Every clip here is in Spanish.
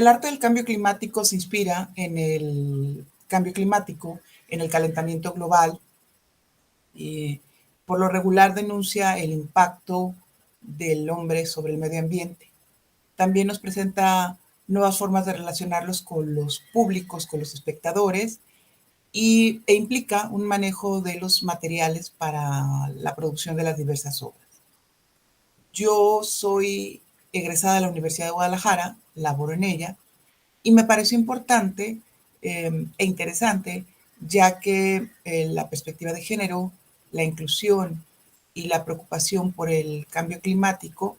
El arte del cambio climático se inspira en el cambio climático, en el calentamiento global, y por lo regular denuncia el impacto del hombre sobre el medio ambiente. También nos presenta nuevas formas de relacionarlos con los públicos, con los espectadores, e implica un manejo de los materiales para la producción de las diversas obras. Yo soy egresada de la Universidad de Guadalajara, laboro en ella, y me pareció importante e interesante, ya que la perspectiva de género, la inclusión y la preocupación por el cambio climático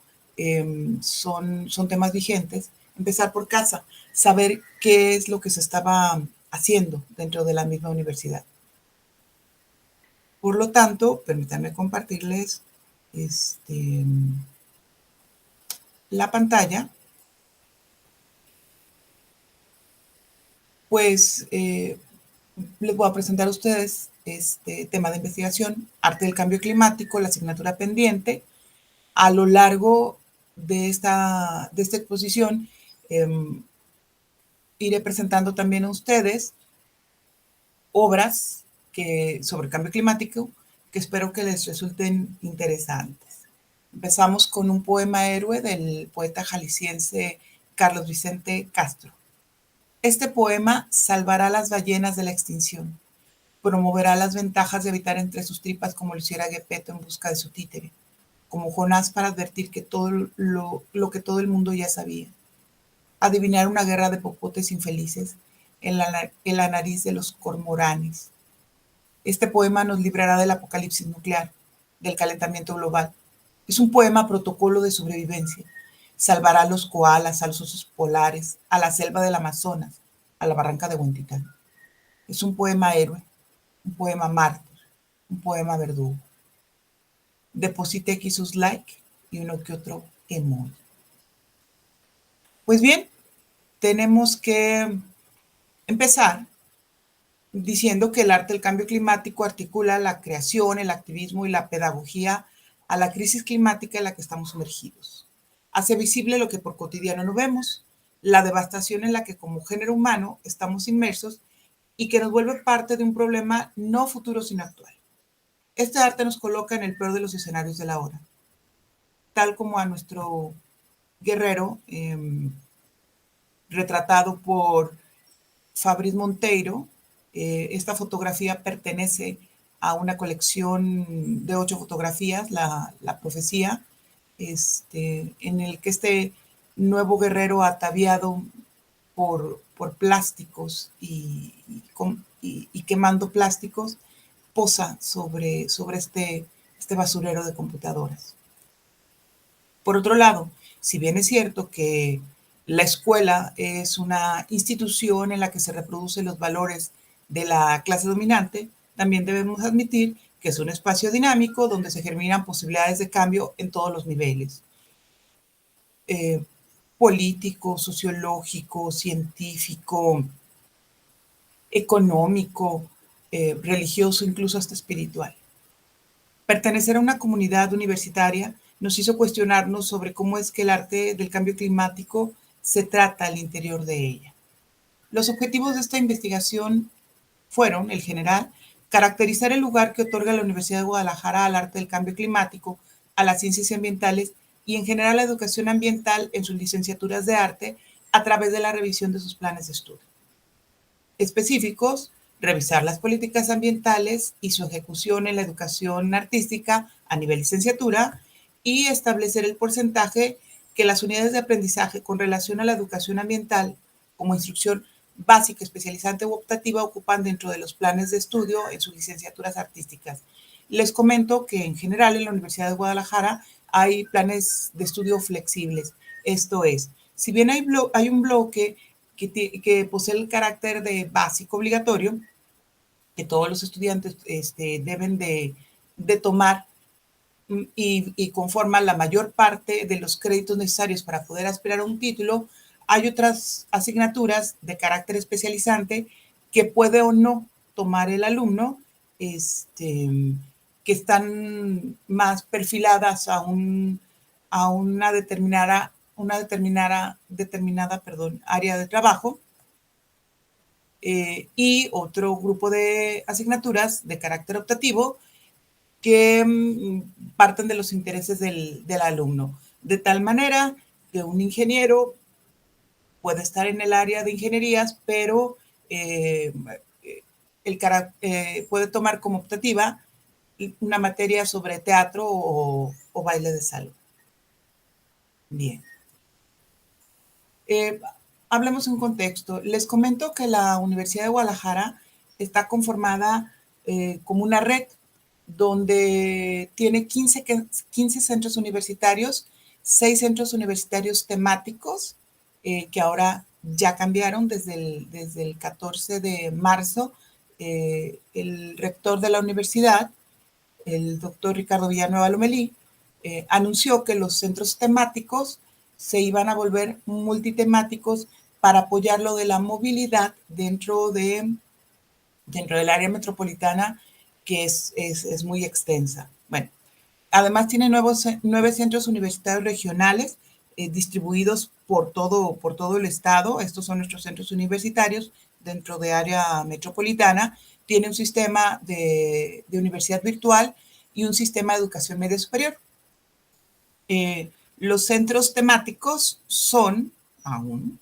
son temas vigentes. Empezar por casa, saber qué es lo que se estaba haciendo dentro de la misma universidad. Por lo tanto, permítanme compartirles la pantalla. Pues les voy a presentar a ustedes este tema de investigación, arte del cambio climático, la asignatura pendiente. A lo largo de esta exposición, iré presentando también a ustedes obras sobre cambio climático que espero que les resulten interesantes. Empezamos con un poema héroe del poeta jalisciense Carlos Vicente Castro. Este poema salvará a las ballenas de la extinción, promoverá las ventajas de habitar entre sus tripas como lo hiciera Gepetto en busca de su títere, como Jonás para advertir que todo lo que todo el mundo ya sabía, adivinar una guerra de popotes infelices en la nariz de los cormoranes. Este poema nos librará del apocalipsis nuclear, del calentamiento global. Es un poema protocolo de sobrevivencia. Salvará a los koalas, a los osos polares, a la selva del Amazonas, a la barranca de Huentitán. Es un poema héroe, un poema mártir, un poema verdugo. Deposite aquí sus like y uno que otro emoji. Pues bien, tenemos que empezar diciendo que el arte del cambio climático articula la creación, el activismo y la pedagogía a la crisis climática en la que estamos sumergidos. Hace visible lo que por cotidiano no vemos, la devastación en la que como género humano estamos inmersos y que nos vuelve parte de un problema no futuro sino actual. Este arte nos coloca en el peor de los escenarios de la hora, tal como a nuestro guerrero, retratado por Fabriz Monteiro. Esta fotografía pertenece a una colección de 8 fotografías, la profecía, en el que este nuevo guerrero ataviado por plásticos y quemando plásticos, posa sobre este basurero de computadoras. Por otro lado, si bien es cierto que la escuela es una institución en la que se reproducen los valores de la clase dominante, también debemos admitir que es un espacio dinámico donde se germinan posibilidades de cambio en todos los niveles. Político, sociológico, científico, económico, religioso, incluso hasta espiritual. Pertenecer a una comunidad universitaria nos hizo cuestionarnos sobre cómo es que el arte del cambio climático se trata al interior de ella. Los objetivos de esta investigación fueron, en general, caracterizar el lugar que otorga la Universidad de Guadalajara al arte del cambio climático, a las ciencias ambientales y en general a la educación ambiental en sus licenciaturas de arte a través de la revisión de sus planes de estudio. Específicos, revisar las políticas ambientales y su ejecución en la educación artística a nivel licenciatura y establecer el porcentaje que las unidades de aprendizaje con relación a la educación ambiental como instrucción básica, especializante u optativa ocupan dentro de los planes de estudio en sus licenciaturas artísticas. Les comento que en general en la Universidad de Guadalajara hay planes de estudio flexibles. Esto es, si bien hay un bloque que posee el carácter de básico obligatorio, que todos los estudiantes deben de tomar y conforman la mayor parte de los créditos necesarios para poder aspirar a un título, hay otras asignaturas de carácter especializante que puede o no tomar el alumno, que están más perfiladas a una determinada una determinada área de trabajo, y otro grupo de asignaturas de carácter optativo que parten de los intereses del alumno, de tal manera que un ingeniero puede estar en el área de ingenierías, pero puede tomar como optativa una materia sobre teatro o baile de salón. Bien. Hablemos en contexto. Les comento que la Universidad de Guadalajara está conformada como una red donde tiene 15 centros universitarios, 6 centros universitarios temáticos, que ahora ya cambiaron desde el 14 de marzo. El rector de la universidad, el doctor Ricardo Villanueva Lomelí, anunció que los centros temáticos se iban a volver multitemáticos para apoyar lo de la movilidad dentro del área metropolitana, que es muy extensa. Bueno, además tiene 9 centros universitarios regionales distribuidos por todo el estado. Estos son nuestros centros universitarios dentro de área metropolitana. Tiene un sistema de universidad virtual y un sistema de educación media superior. Los centros temáticos son aún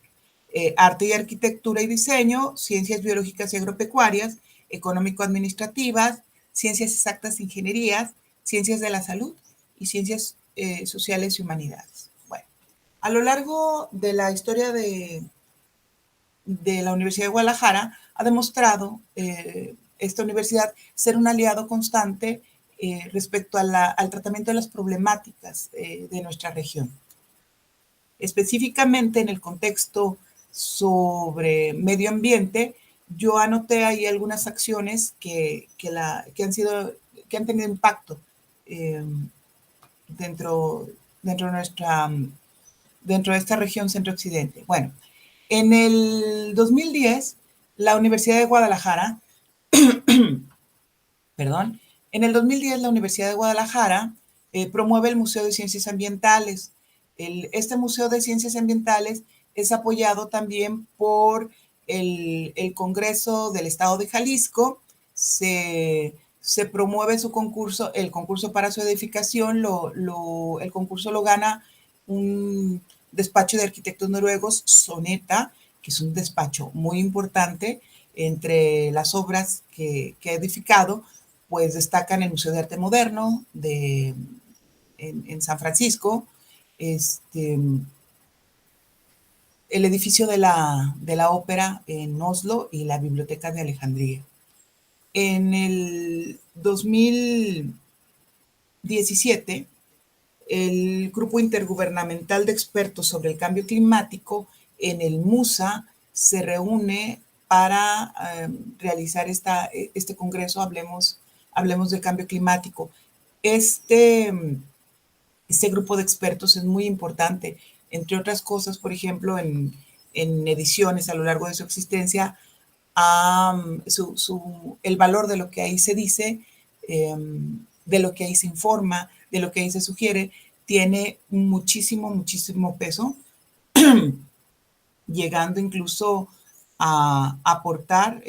arte y arquitectura y diseño, ciencias biológicas y agropecuarias, económico-administrativas, ciencias exactas e ingenierías, ciencias de la salud y ciencias sociales y humanidades. Bueno, a lo largo de la historia de la Universidad de Guadalajara ha demostrado esta universidad ser un aliado constante respecto al tratamiento de las problemáticas de nuestra región. Específicamente en el contexto sobre medio ambiente, yo anoté ahí algunas acciones que han tenido impacto dentro de esta región centro-occidente. Bueno, en el 2010, la Universidad de Guadalajara, perdón, en el 2010 la Universidad de Guadalajara promueve el Museo de Ciencias Ambientales. Este Museo de Ciencias Ambientales es apoyado también por el Congreso del Estado de Jalisco. Se promueve su concurso, el concurso para su edificación. El concurso lo gana un despacho de arquitectos noruegos, Soneta, que es un despacho muy importante. Entre las obras que ha edificado, pues destacan el Museo de Arte Moderno en San Francisco, el edificio de la ópera en Oslo y la Biblioteca de Alejandría. En el 2017, el Grupo Intergubernamental de Expertos sobre el Cambio Climático en el MUSA se reúne para realizar este congreso, hablemos del cambio climático. Este grupo de expertos es muy importante, entre otras cosas, por ejemplo, en ediciones a lo largo de su existencia, el valor de lo que ahí se dice, de lo que ahí se informa, de lo que ahí se sugiere, tiene muchísimo peso, llegando incluso a aportar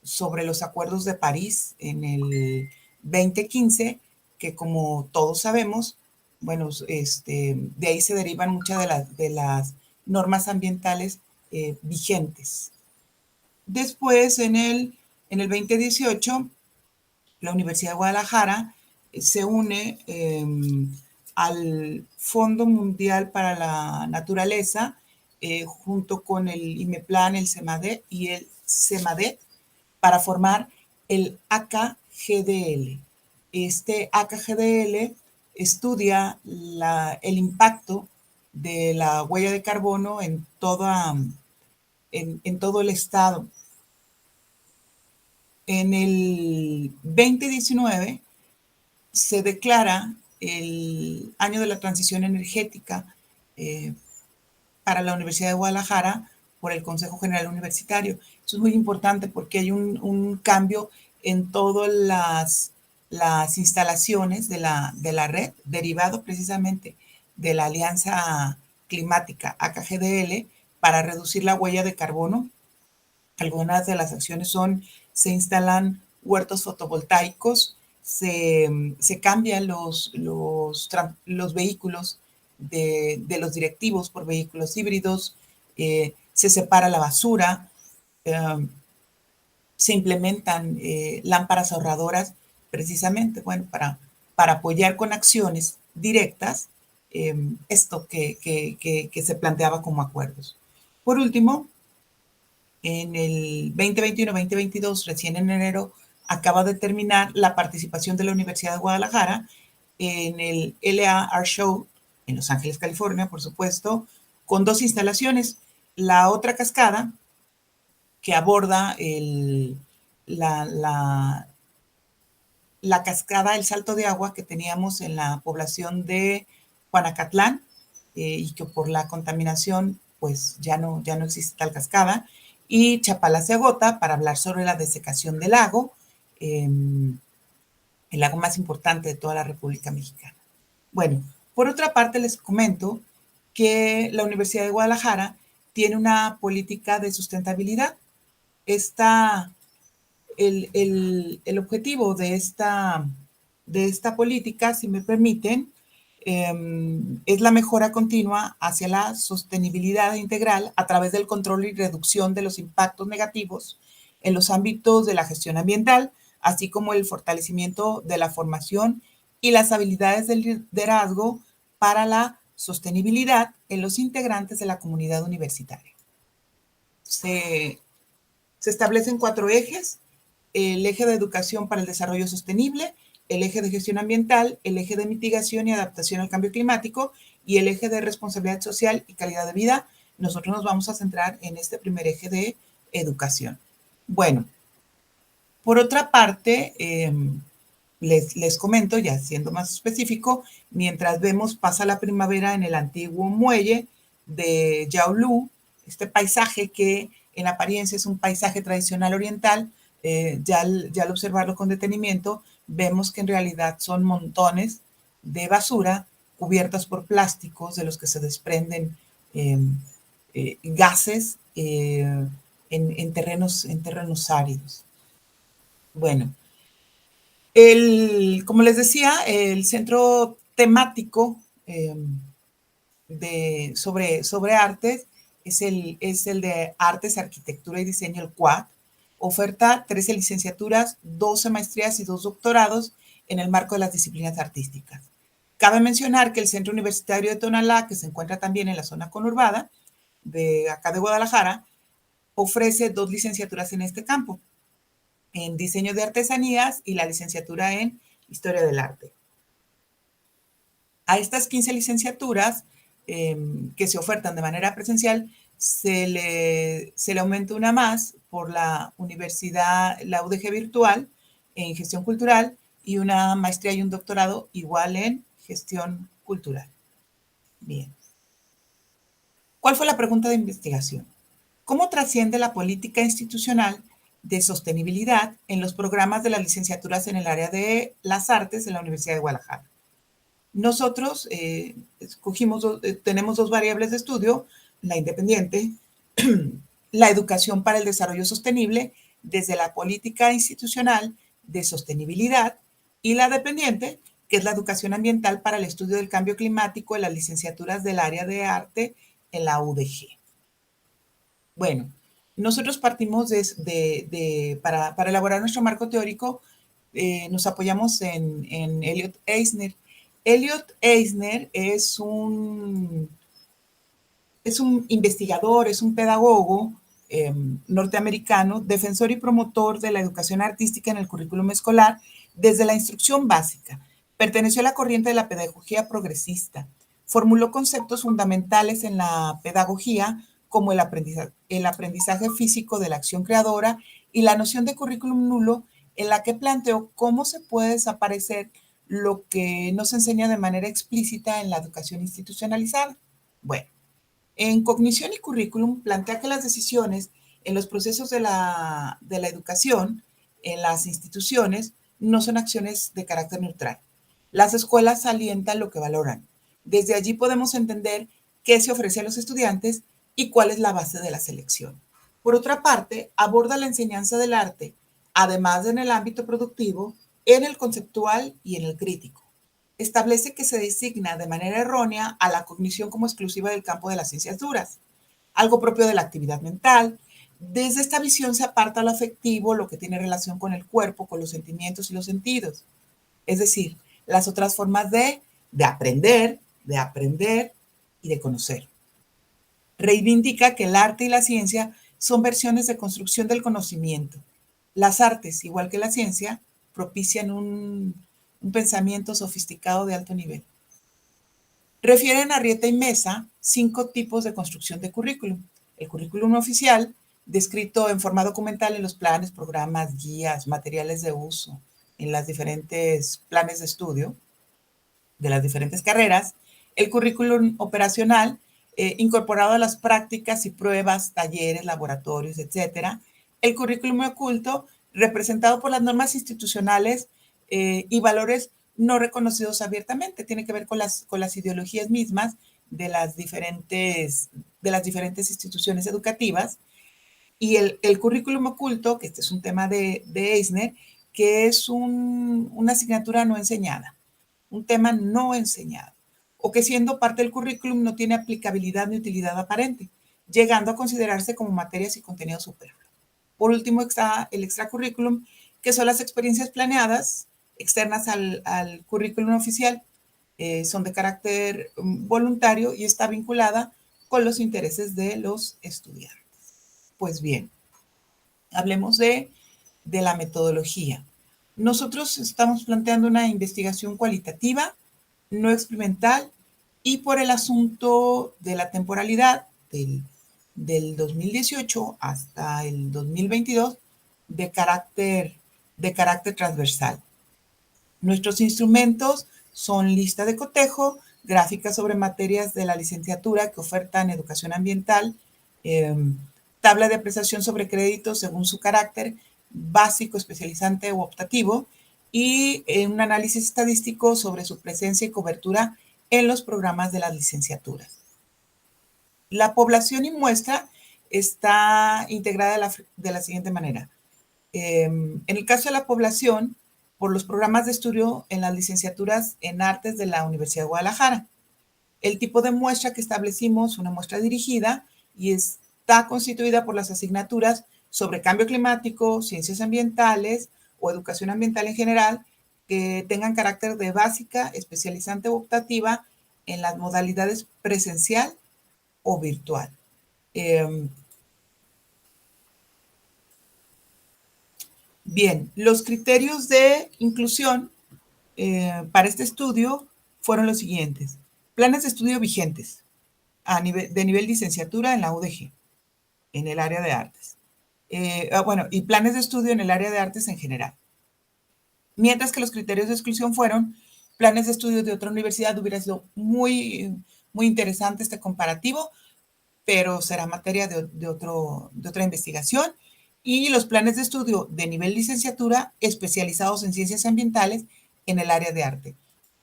sobre los acuerdos de París en el 2015, que como todos sabemos, bueno, de ahí se derivan muchas de las normas ambientales vigentes. Después, en el 2018, la Universidad de Guadalajara se une al Fondo Mundial para la Naturaleza, junto con el IMEPLAN, el CEMADET y el CEMADET, para formar el ACAGDL. Este ACAGDL estudia el impacto de la huella de carbono en todo el estado. En el 2019 se declara el año de la transición energética para la Universidad de Guadalajara por el Consejo General Universitario. Eso es muy importante porque hay un cambio en todas las instalaciones de la red, derivado precisamente de la Alianza Climática AKGDL para reducir la huella de carbono. Algunas de las acciones son: se instalan huertos fotovoltaicos, se cambian los vehículos de los directivos por vehículos híbridos, se separa la basura, se implementan lámparas ahorradoras, precisamente, bueno, para apoyar con acciones directas esto que se planteaba como acuerdos. Por último, en el 2021-2022, recién en enero, acaba de terminar la participación de la Universidad de Guadalajara en el LA Art Show en Los Ángeles, California, por supuesto, con 2 instalaciones. La otra cascada, que aborda la cascada, el salto de agua que teníamos en la población de Juanacatlán, y que por la contaminación pues ya no existe tal cascada, y Chapala se agota para hablar sobre la desecación del lago, el lago más importante de toda la República Mexicana. Bueno, por otra parte les comento que la Universidad de Guadalajara tiene una política de sustentabilidad. El objetivo de esta política, si me permiten, es la mejora continua hacia la sostenibilidad integral a través del control y reducción de los impactos negativos en los ámbitos de la gestión ambiental, así como el fortalecimiento de la formación y las habilidades del liderazgo para la sostenibilidad en los integrantes de la comunidad universitaria. Se establecen 4 ejes: el eje de educación para el desarrollo sostenible, el eje de gestión ambiental, el eje de mitigación y adaptación al cambio climático y el eje de responsabilidad social y calidad de vida. Nosotros nos vamos a centrar en este primer eje de educación. Bueno, por otra parte, les comento, ya siendo más específico, mientras vemos pasa la primavera en el antiguo muelle de Yaulú, este paisaje que en apariencia es un paisaje tradicional oriental, ya al observarlo con detenimiento, vemos que en realidad son montones de basura cubiertas por plásticos de los que se desprenden gases en terrenos áridos. Bueno, como les decía, el centro temático sobre artes es el de Artes, Arquitectura y Diseño, el CUAD. Oferta 13 licenciaturas, 12 maestrías y 2 doctorados en el marco de las disciplinas artísticas. Cabe mencionar que el Centro Universitario de Tonalá, que se encuentra también en la zona conurbada de acá de Guadalajara, ofrece 2 licenciaturas en este campo, en Diseño de Artesanías y la licenciatura en Historia del Arte. A estas 15 licenciaturas que se ofertan de manera presencial, se le aumenta una más por la universidad, la UDG virtual en gestión cultural, y una maestría y un doctorado igual en gestión cultural. Bien. ¿Cuál fue la pregunta de investigación? ¿Cómo trasciende la política institucional de sostenibilidad en los programas de las licenciaturas en el área de las artes en la Universidad de Guadalajara? Nosotros tenemos 2 variables de estudio: la independiente, la educación para el desarrollo sostenible desde la política institucional de sostenibilidad, y la dependiente, que es la educación ambiental para el estudio del cambio climático en las licenciaturas del área de arte en la UDG. Bueno, nosotros partimos para elaborar nuestro marco teórico, nos apoyamos en Elliot Eisner. Elliot Eisner es un investigador, es un pedagogo norteamericano, defensor y promotor de la educación artística en el currículum escolar desde la instrucción básica. Perteneció a la corriente de la pedagogía progresista. Formuló conceptos fundamentales en la pedagogía como el aprendizaje físico de la acción creadora y la noción de currículum nulo, en la que planteó cómo se puede desaparecer lo que no se enseña de manera explícita en la educación institucionalizada. Bueno, en Cognición y Currículum plantea que las decisiones en los procesos de la educación en las instituciones no son acciones de carácter neutral. Las escuelas alientan lo que valoran. Desde allí podemos entender qué se ofrece a los estudiantes y cuál es la base de la selección. Por otra parte, aborda la enseñanza del arte, además de en el ámbito productivo, en el conceptual y en el crítico. Establece que se designa de manera errónea a la cognición como exclusiva del campo de las ciencias duras, algo propio de la actividad mental. Desde esta visión se aparta lo afectivo, lo que tiene relación con el cuerpo, con los sentimientos y los sentidos. Es decir, las otras formas de aprender y de conocer. Reivindica que el arte y la ciencia son versiones de construcción del conocimiento. Las artes, igual que la ciencia, propician un pensamiento sofisticado de alto nivel. Refieren a Arrieta y Mesa 5 tipos de construcción de currículum. El currículum oficial, descrito en forma documental en los planes, programas, guías, materiales de uso, en los diferentes planes de estudio de las diferentes carreras. El currículum operacional, incorporado a las prácticas y pruebas, talleres, laboratorios, etcétera. El currículum oculto, representado por las normas institucionales y valores no reconocidos abiertamente. Tiene que ver con las ideologías mismas de las diferentes instituciones educativas. Y el currículum oculto, que este es un tema de Eisner, que es una asignatura no enseñada, un tema no enseñado, o que siendo parte del currículum no tiene aplicabilidad ni utilidad aparente, llegando a considerarse como materias y contenidos superfluos. Por último está el extracurriculum, que son las experiencias planeadas externas al currículum oficial. Son de carácter voluntario y está vinculada con los intereses de los estudiantes. Pues bien, hablemos de la metodología. Nosotros estamos planteando una investigación cualitativa, no experimental, y por el asunto de la temporalidad del 2018 hasta el 2022 de carácter transversal. Nuestros instrumentos son lista de cotejo, gráficas sobre materias de la licenciatura que ofertan educación ambiental, tabla de apreciación sobre créditos según su carácter, básico, especializante o optativo, y un análisis estadístico sobre su presencia y cobertura en los programas de las licenciaturas. La población y muestra está integrada de la siguiente manera. En el caso de la población, por los programas de estudio en las licenciaturas en artes de la Universidad de Guadalajara. El tipo de muestra que establecimos, una muestra dirigida, y está constituida por las asignaturas sobre cambio climático, ciencias ambientales o educación ambiental en general, que tengan carácter de básica, especializante o optativa en las modalidades presencial o virtual. Bien, los criterios de inclusión para este estudio fueron los siguientes. Planes de estudio vigentes de nivel licenciatura en la UDG, en el área de artes. Y planes de estudio en el área de artes en general. Mientras que los criterios de exclusión fueron planes de estudio de otra universidad. Hubiera sido muy, muy interesante este comparativo, pero será materia de otra investigación. Y los planes de estudio de nivel licenciatura especializados en ciencias ambientales en el área de arte.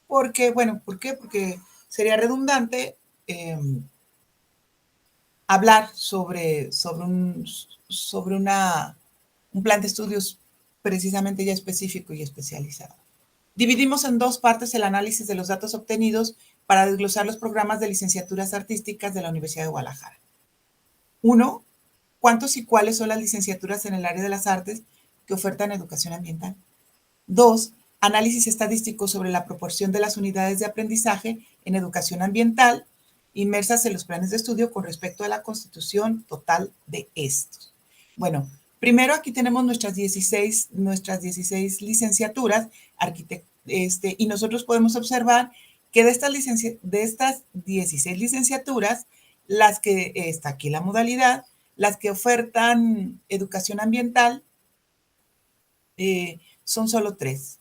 ¿Por qué? ¿Por qué? Porque sería redundante hablar sobre un plan de estudios precisamente ya específico y especializado. Dividimos en 2 partes el análisis de los datos obtenidos para desglosar los programas de licenciaturas artísticas de la Universidad de Guadalajara. 1. ¿Cuántos y cuáles son las licenciaturas en el área de las artes que ofertan educación ambiental? 2. Análisis estadístico sobre la proporción de las unidades de aprendizaje en educación ambiental inmersas en los planes de estudio con respecto a la constitución total de estos. Bueno, primero aquí tenemos nuestras 16 licenciaturas, y nosotros podemos observar que de estas 16 licenciaturas, las que está aquí la modalidad, las que ofertan educación ambiental, son solo 3.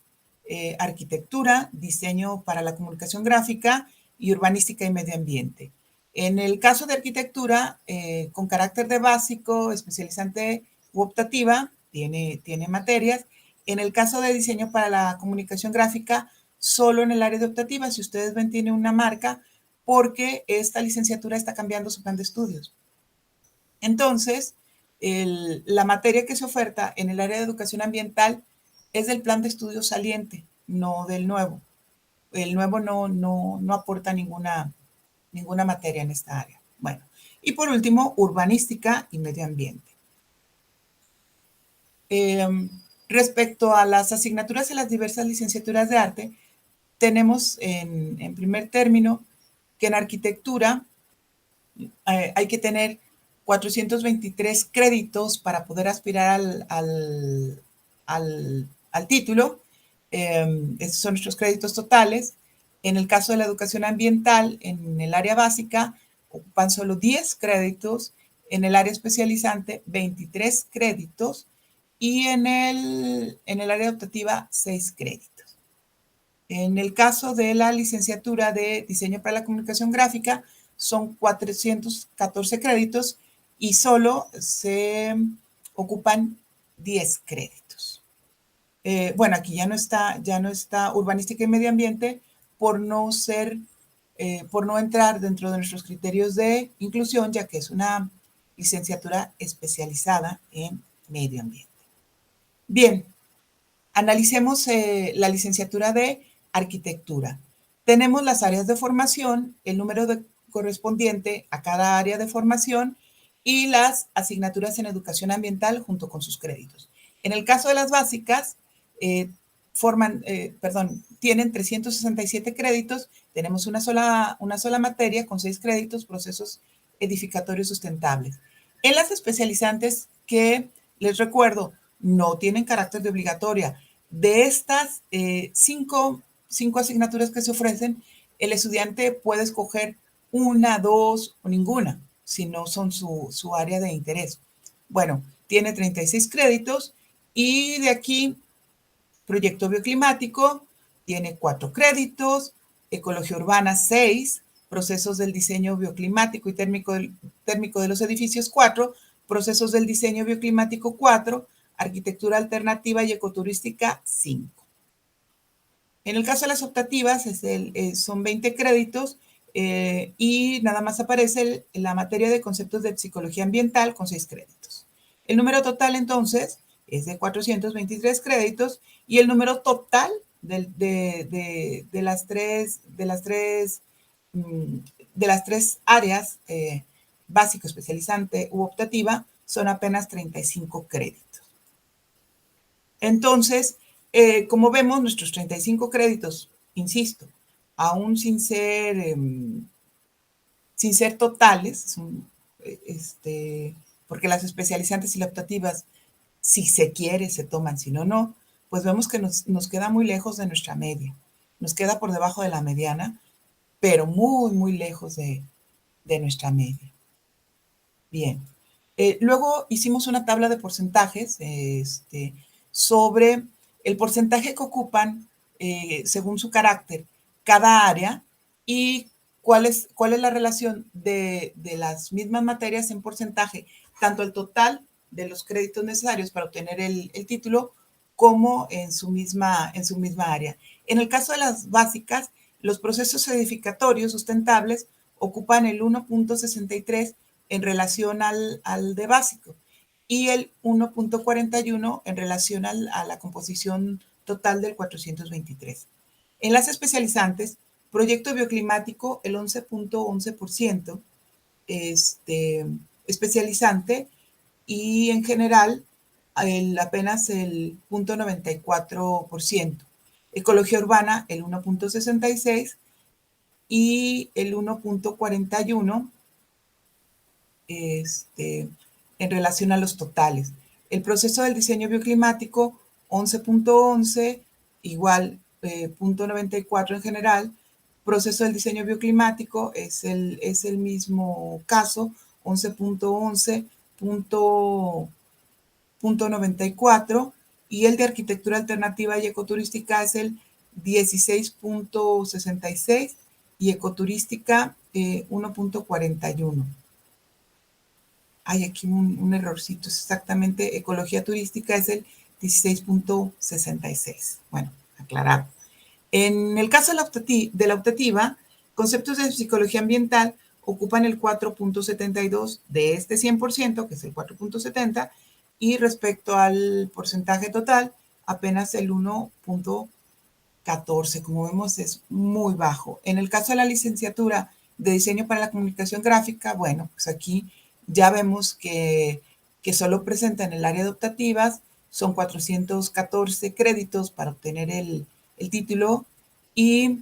Arquitectura, diseño para la comunicación gráfica y urbanística y medio ambiente. En el caso de arquitectura, con carácter de básico, especializante u optativa, tiene materias. En el caso de diseño para la comunicación gráfica, solo en el área de optativa. Si ustedes ven, tiene una marca porque esta licenciatura está cambiando su plan de estudios. Entonces, la materia que se oferta en el área de educación ambiental es del plan de estudios saliente, no del nuevo. El nuevo no aporta ninguna materia en esta área. Bueno, y por último, urbanística y medio ambiente. Respecto a las asignaturas en las diversas licenciaturas de arte, tenemos en primer término que en arquitectura hay que tener 423 créditos para poder aspirar al título. Estos son nuestros créditos totales. En el caso de la educación ambiental, en el área básica, ocupan solo 10 créditos. En el área especializante, 23 créditos. Y en el área optativa, 6 créditos. En el caso de la licenciatura de Diseño para la Comunicación Gráfica, son 414 créditos y solo se ocupan 10 créditos. Bueno, aquí ya no está urbanística y medio ambiente por no entrar dentro de nuestros criterios de inclusión, ya que es una licenciatura especializada en medio ambiente. Bien, analicemos la licenciatura de arquitectura. Tenemos las áreas de formación, el número correspondiente a cada área de formación y las asignaturas en educación ambiental junto con sus créditos. En el caso de las básicas, tienen 367 créditos, tenemos una sola materia con 6 créditos, procesos edificatorios sustentables. En las especializantes, que les recuerdo, no tienen carácter de obligatoria. De estas 5 asignaturas que se ofrecen, el estudiante puede escoger 1, 2 o ninguna, si no son su área de interés. Bueno, tiene 36 créditos y de aquí, proyecto bioclimático, tiene 4 créditos, ecología urbana 6, procesos del diseño bioclimático y térmico de los edificios 4, procesos del diseño bioclimático 4, arquitectura alternativa y ecoturística 5. En el caso de las optativas, son 20 créditos y nada más aparece la materia de conceptos de psicología ambiental con 6 créditos. El número total, entonces, es de 423 créditos y el número total de las tres áreas, básico, especializante u optativa, son apenas 35 créditos. Entonces, como vemos, nuestros 35 créditos, insisto, aún sin ser totales, porque las especializantes y las optativas, si se quiere, se toman, si no, no, pues vemos que nos queda muy lejos de nuestra media. Nos queda por debajo de la mediana, pero muy, muy lejos de nuestra media. Bien. Luego hicimos una tabla de porcentajes sobre el porcentaje que ocupan, según su carácter, cada área y cuál es la relación de las mismas materias en porcentaje, tanto el total de los créditos necesarios para obtener el título como en su misma área. En el caso de las básicas, los procesos edificatorios sustentables ocupan el 1.63 en relación al de básico y el 1.41 en relación a la composición total del 423. En las especializantes, proyecto bioclimático el 11.11%, especializante, y en general apenas el 0.94%. Ecología urbana el 1.66 y el 1.41 en relación a los totales. El proceso del diseño bioclimático 11.11 igual 0.94 en general. Proceso del diseño bioclimático es el mismo caso, 11.11, 0.94, y el de arquitectura alternativa y ecoturística es el 16.66 y ecoturística 1.41. Hay aquí un errorcito, es exactamente ecología turística es el 16.66. Bueno, aclarado. En el caso de la optativa, Conceptos de psicología ambiental ocupan el 4.72 de este 100%, que es el 4.70, y respecto al porcentaje total, apenas el 1.14. Como vemos, es muy bajo. En el caso de la licenciatura de diseño para la comunicación gráfica, bueno, pues aquí ya vemos que solo presenta en el área de optativas, son 414 créditos para obtener el título, y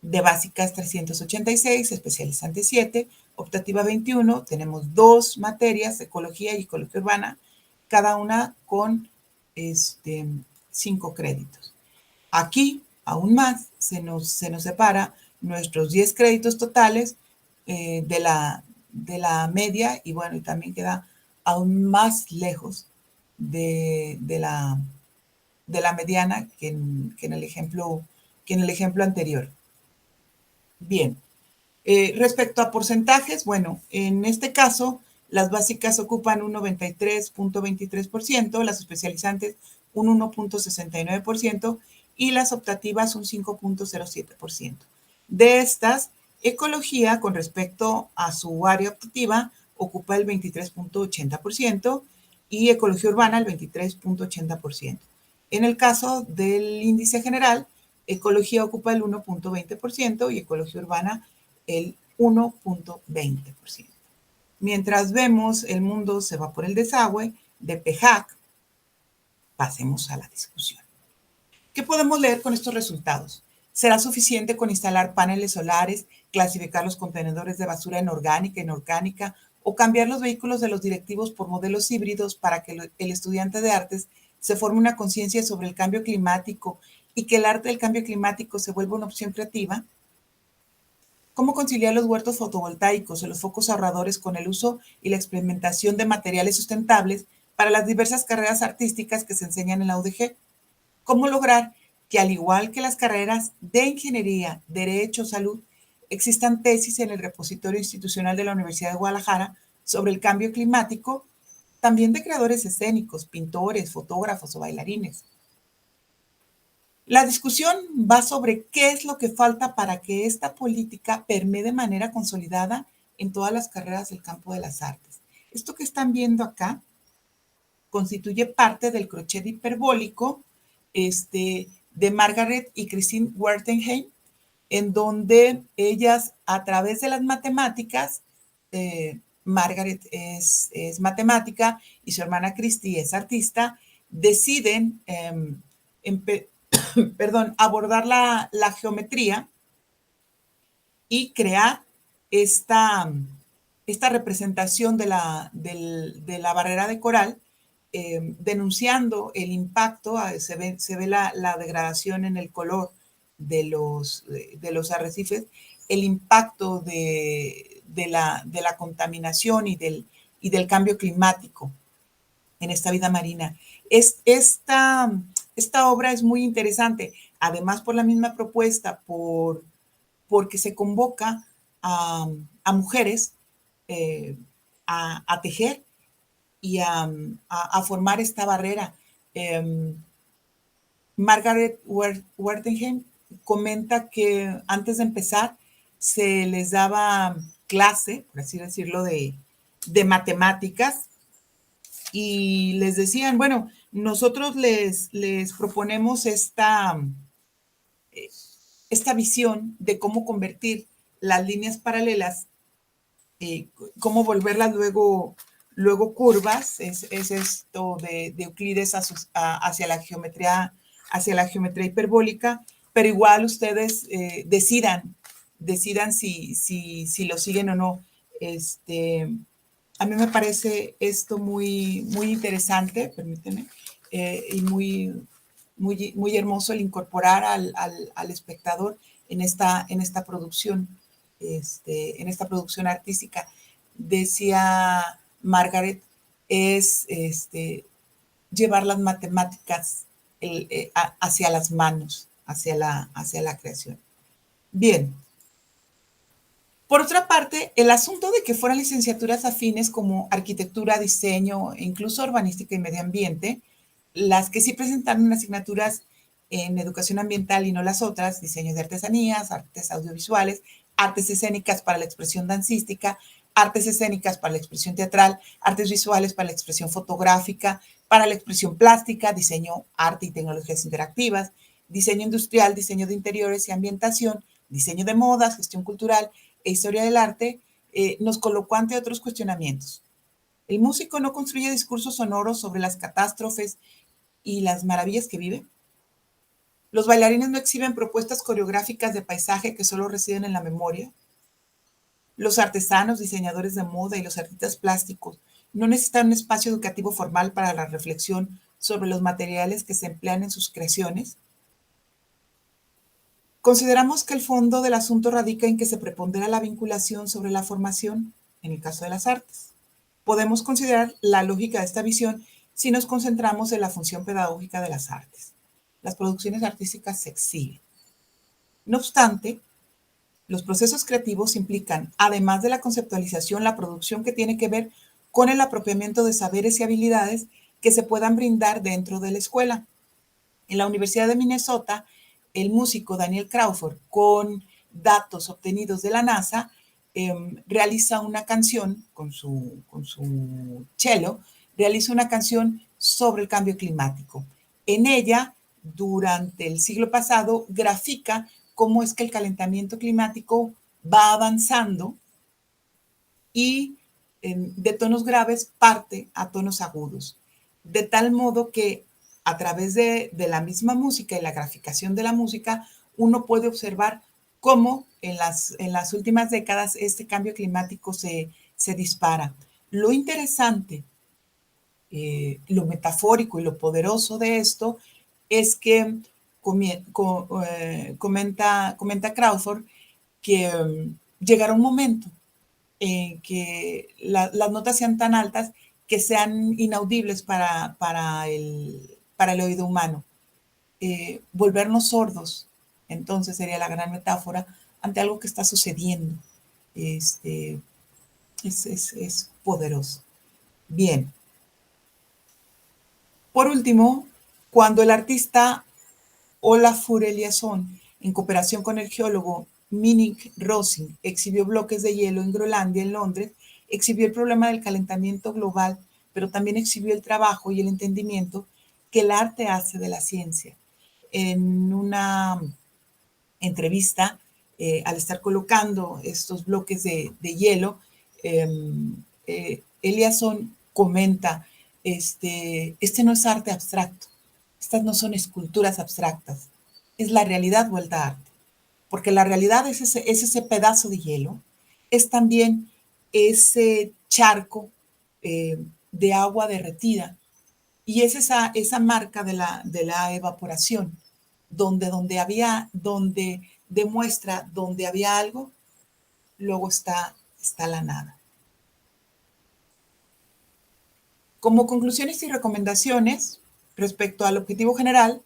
de básicas 386, especializante 7, optativa 21, tenemos 2 materias, ecología y ecología urbana, cada una con 5 créditos. Aquí, aún más, se nos separa nuestros 10 créditos totales de la media, y bueno, y también queda aún más lejos de la mediana que en el ejemplo anterior. Bien, respecto a porcentajes, bueno, en este caso, las básicas ocupan un 93.23%, las especializantes un 1.69% y las optativas un 5.07%. De estas, ecología, con respecto a su área optativa, ocupa el 23.80% y ecología urbana el 23.80%. En el caso del índice general, ecología ocupa el 1.20% y ecología urbana el 1.20%. Mientras vemos el mundo se va por el desagüe de PEJAC, pasemos a la discusión. ¿Qué podemos leer con estos resultados? ¿Será suficiente con instalar paneles solares, clasificar los contenedores de basura en orgánica, inorgánica, o cambiar los vehículos de los directivos por modelos híbridos para que el estudiante de artes se forme una conciencia sobre el cambio climático y que el arte del cambio climático se vuelva una opción creativa? ¿Cómo conciliar los huertos fotovoltaicos o los focos ahorradores con el uso y la experimentación de materiales sustentables para las diversas carreras artísticas que se enseñan en la UDG? ¿Cómo lograr que, al igual que las carreras de ingeniería, derecho, salud, existan tesis en el repositorio institucional de la Universidad de Guadalajara sobre el cambio climático, también de creadores escénicos, pintores, fotógrafos o bailarines? La discusión va sobre qué es lo que falta para que esta política permee de manera consolidada en todas las carreras del campo de las artes. Esto que están viendo acá constituye parte del crochet hiperbólico de Margaret y Christine Wertenheim, en donde ellas, a través de las matemáticas, Margaret es matemática y su hermana Christy es artista, deciden abordar la geometría y crear esta representación de la barrera de coral, denunciando el impacto. Se ve la degradación en el color de los arrecifes, el impacto de la contaminación y del cambio climático en esta vida marina. Esta obra es muy interesante, además por la misma propuesta, porque se convoca a mujeres a tejer y a formar esta barrera. Margaret Wertenheim comenta que antes de empezar se les daba clase, por así decirlo, de matemáticas, y les decían, bueno, nosotros les proponemos esta visión de cómo convertir las líneas paralelas, cómo volverlas luego curvas, es esto de Euclides hacia la geometría hiperbólica, pero igual ustedes decidan si lo siguen o no. A mí me parece esto muy interesante, permíteme, y muy hermoso el incorporar al espectador en esta producción, en esta producción artística. Decía Margaret, es llevar las matemáticas hacia las manos, hacia la creación. Bien. Por otra parte, el asunto de que fueran licenciaturas afines como arquitectura, diseño e incluso urbanística y medio ambiente, las que sí presentaron asignaturas en educación ambiental y no las otras, diseño de artesanías, artes audiovisuales, artes escénicas para la expresión dancística, artes escénicas para la expresión teatral, artes visuales para la expresión fotográfica, para la expresión plástica, diseño, arte y tecnologías interactivas, diseño industrial, diseño de interiores y ambientación, diseño de modas, gestión cultural e historia del arte, nos colocó ante otros cuestionamientos. ¿El músico no construye discursos sonoros sobre las catástrofes y las maravillas que vive? ¿Los bailarines no exhiben propuestas coreográficas de paisaje que solo residen en la memoria? ¿Los artesanos, diseñadores de moda y los artistas plásticos no necesitan un espacio educativo formal para la reflexión sobre los materiales que se emplean en sus creaciones? Consideramos que el fondo del asunto radica en que se prepondera la vinculación sobre la formación, en el caso de las artes. Podemos considerar la lógica de esta visión si nos concentramos en la función pedagógica de las artes. Las producciones artísticas se exhiben. No obstante, los procesos creativos implican, además de la conceptualización, la producción que tiene que ver con el apropiamiento de saberes y habilidades que se puedan brindar dentro de la escuela. En la Universidad de Minnesota, el músico Daniel Crawford, con datos obtenidos de la NASA, realiza una canción con su cello, realiza una canción sobre el cambio climático. En ella, durante el siglo pasado, grafica cómo es que el calentamiento climático va avanzando y de tonos graves parte a tonos agudos, de tal modo que a través de la misma música y la graficación de la música, uno puede observar cómo en las últimas décadas este cambio climático se dispara. Lo interesante, lo metafórico y lo poderoso de esto es que comenta Crawford que llegará un momento en que las notas sean tan altas que sean inaudibles para el oído humano. Volvernos sordos, entonces sería la gran metáfora ante algo que está sucediendo. Este, es poderoso. Bien. Por último, cuando el artista Olafur Eliasson, en cooperación con el geólogo Minik Rosing, exhibió bloques de hielo en Groenlandia, en Londres, exhibió el problema del calentamiento global, pero también exhibió el trabajo y el entendimiento que el arte hace de la ciencia. En una entrevista, al estar colocando estos bloques de hielo, Eliasson comenta, este no es arte abstracto, estas no son esculturas abstractas, es la realidad vuelta a arte, porque la realidad es ese pedazo de hielo, es también ese charco de agua derretida y es esa marca de la evaporación, donde demuestra donde había algo, luego está la nada. Como conclusiones y recomendaciones respecto al objetivo general,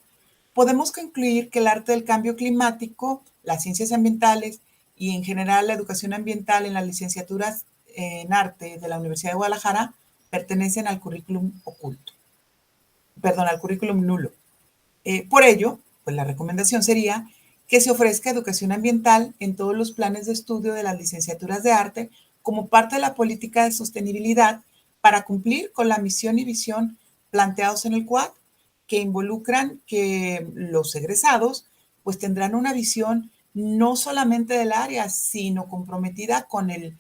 podemos concluir que el arte del cambio climático, las ciencias ambientales y en general la educación ambiental en las licenciaturas en arte de la Universidad de Guadalajara pertenecen al currículum oculto, perdón, al currículum nulo. Por ello, pues la recomendación sería que se ofrezca educación ambiental en todos los planes de estudio de las licenciaturas de arte como parte de la política de sostenibilidad para cumplir con la misión y visión planteados en el CUAD, que involucran que los egresados pues tendrán una visión no solamente del área, sino comprometida con el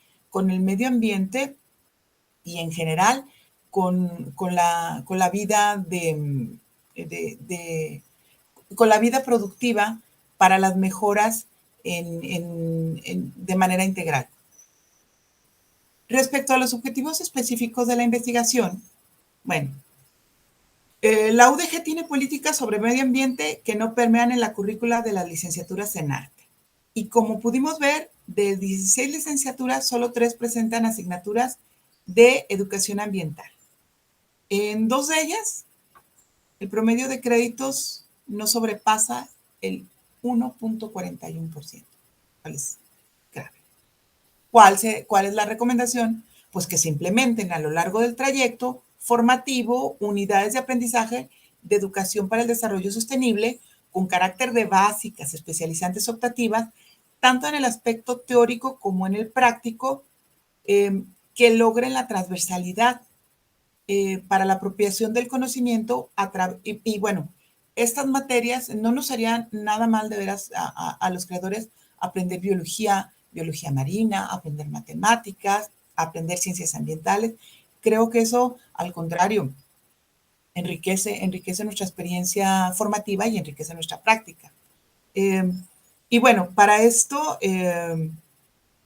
medio ambiente y en general con la vida con la vida productiva para las mejoras de manera integral. Respecto a los objetivos específicos de la investigación, bueno, la UDG tiene políticas sobre medio ambiente que no permean en la currícula de las licenciaturas en arte. Y como pudimos ver, de 16 licenciaturas, solo 3 presentan asignaturas de educación ambiental. En 2 de ellas, el promedio de créditos no sobrepasa el 1.41%. ¿Cuál es grave? ¿Cuál es la recomendación? Pues que se implementen a lo largo del trayecto formativo unidades de aprendizaje de educación para el desarrollo sostenible con carácter de básicas, especializantes optativas, tanto en el aspecto teórico como en el práctico, que logren la transversalidad para la apropiación del conocimiento. Y bueno, estas materias no nos harían nada mal de veras a los creadores aprender biología, biología marina, aprender matemáticas, aprender ciencias ambientales. Creo que eso, al contrario, enriquece nuestra experiencia formativa y enriquece nuestra práctica. Y bueno, para esto,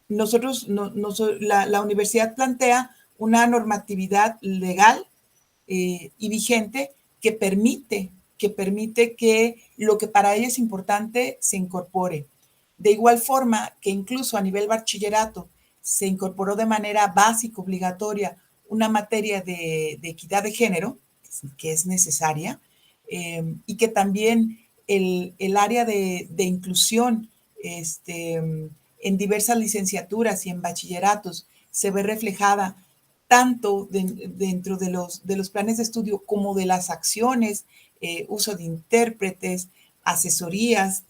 la universidad plantea una normatividad legal y vigente que permite que lo que para ella es importante se incorpore. De igual forma que incluso a nivel bachillerato se incorporó de manera básica, obligatoria, una materia de equidad de género, que es necesaria, y que también el área de inclusión en diversas licenciaturas y en bachilleratos se ve reflejada tanto dentro de los planes de estudio como de las acciones, uso de intérpretes, asesorías,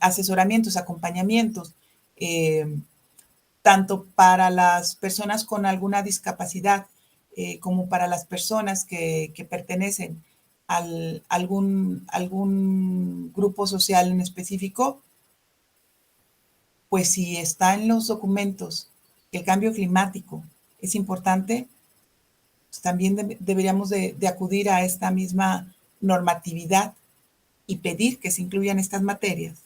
asesoramientos, acompañamientos, eh, tanto para las personas con alguna discapacidad como para las personas que pertenecen a algún grupo social en específico. Pues si está en los documentos que el cambio climático es importante, pues también deberíamos de acudir a esta misma normatividad y pedir que se incluyan estas materias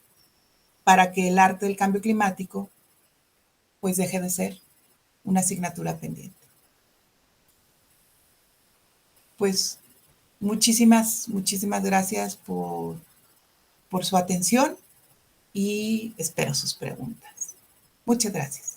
para que el arte del cambio climático pues deje de ser una asignatura pendiente. Pues muchísimas gracias por su atención y espero sus preguntas. Muchas gracias.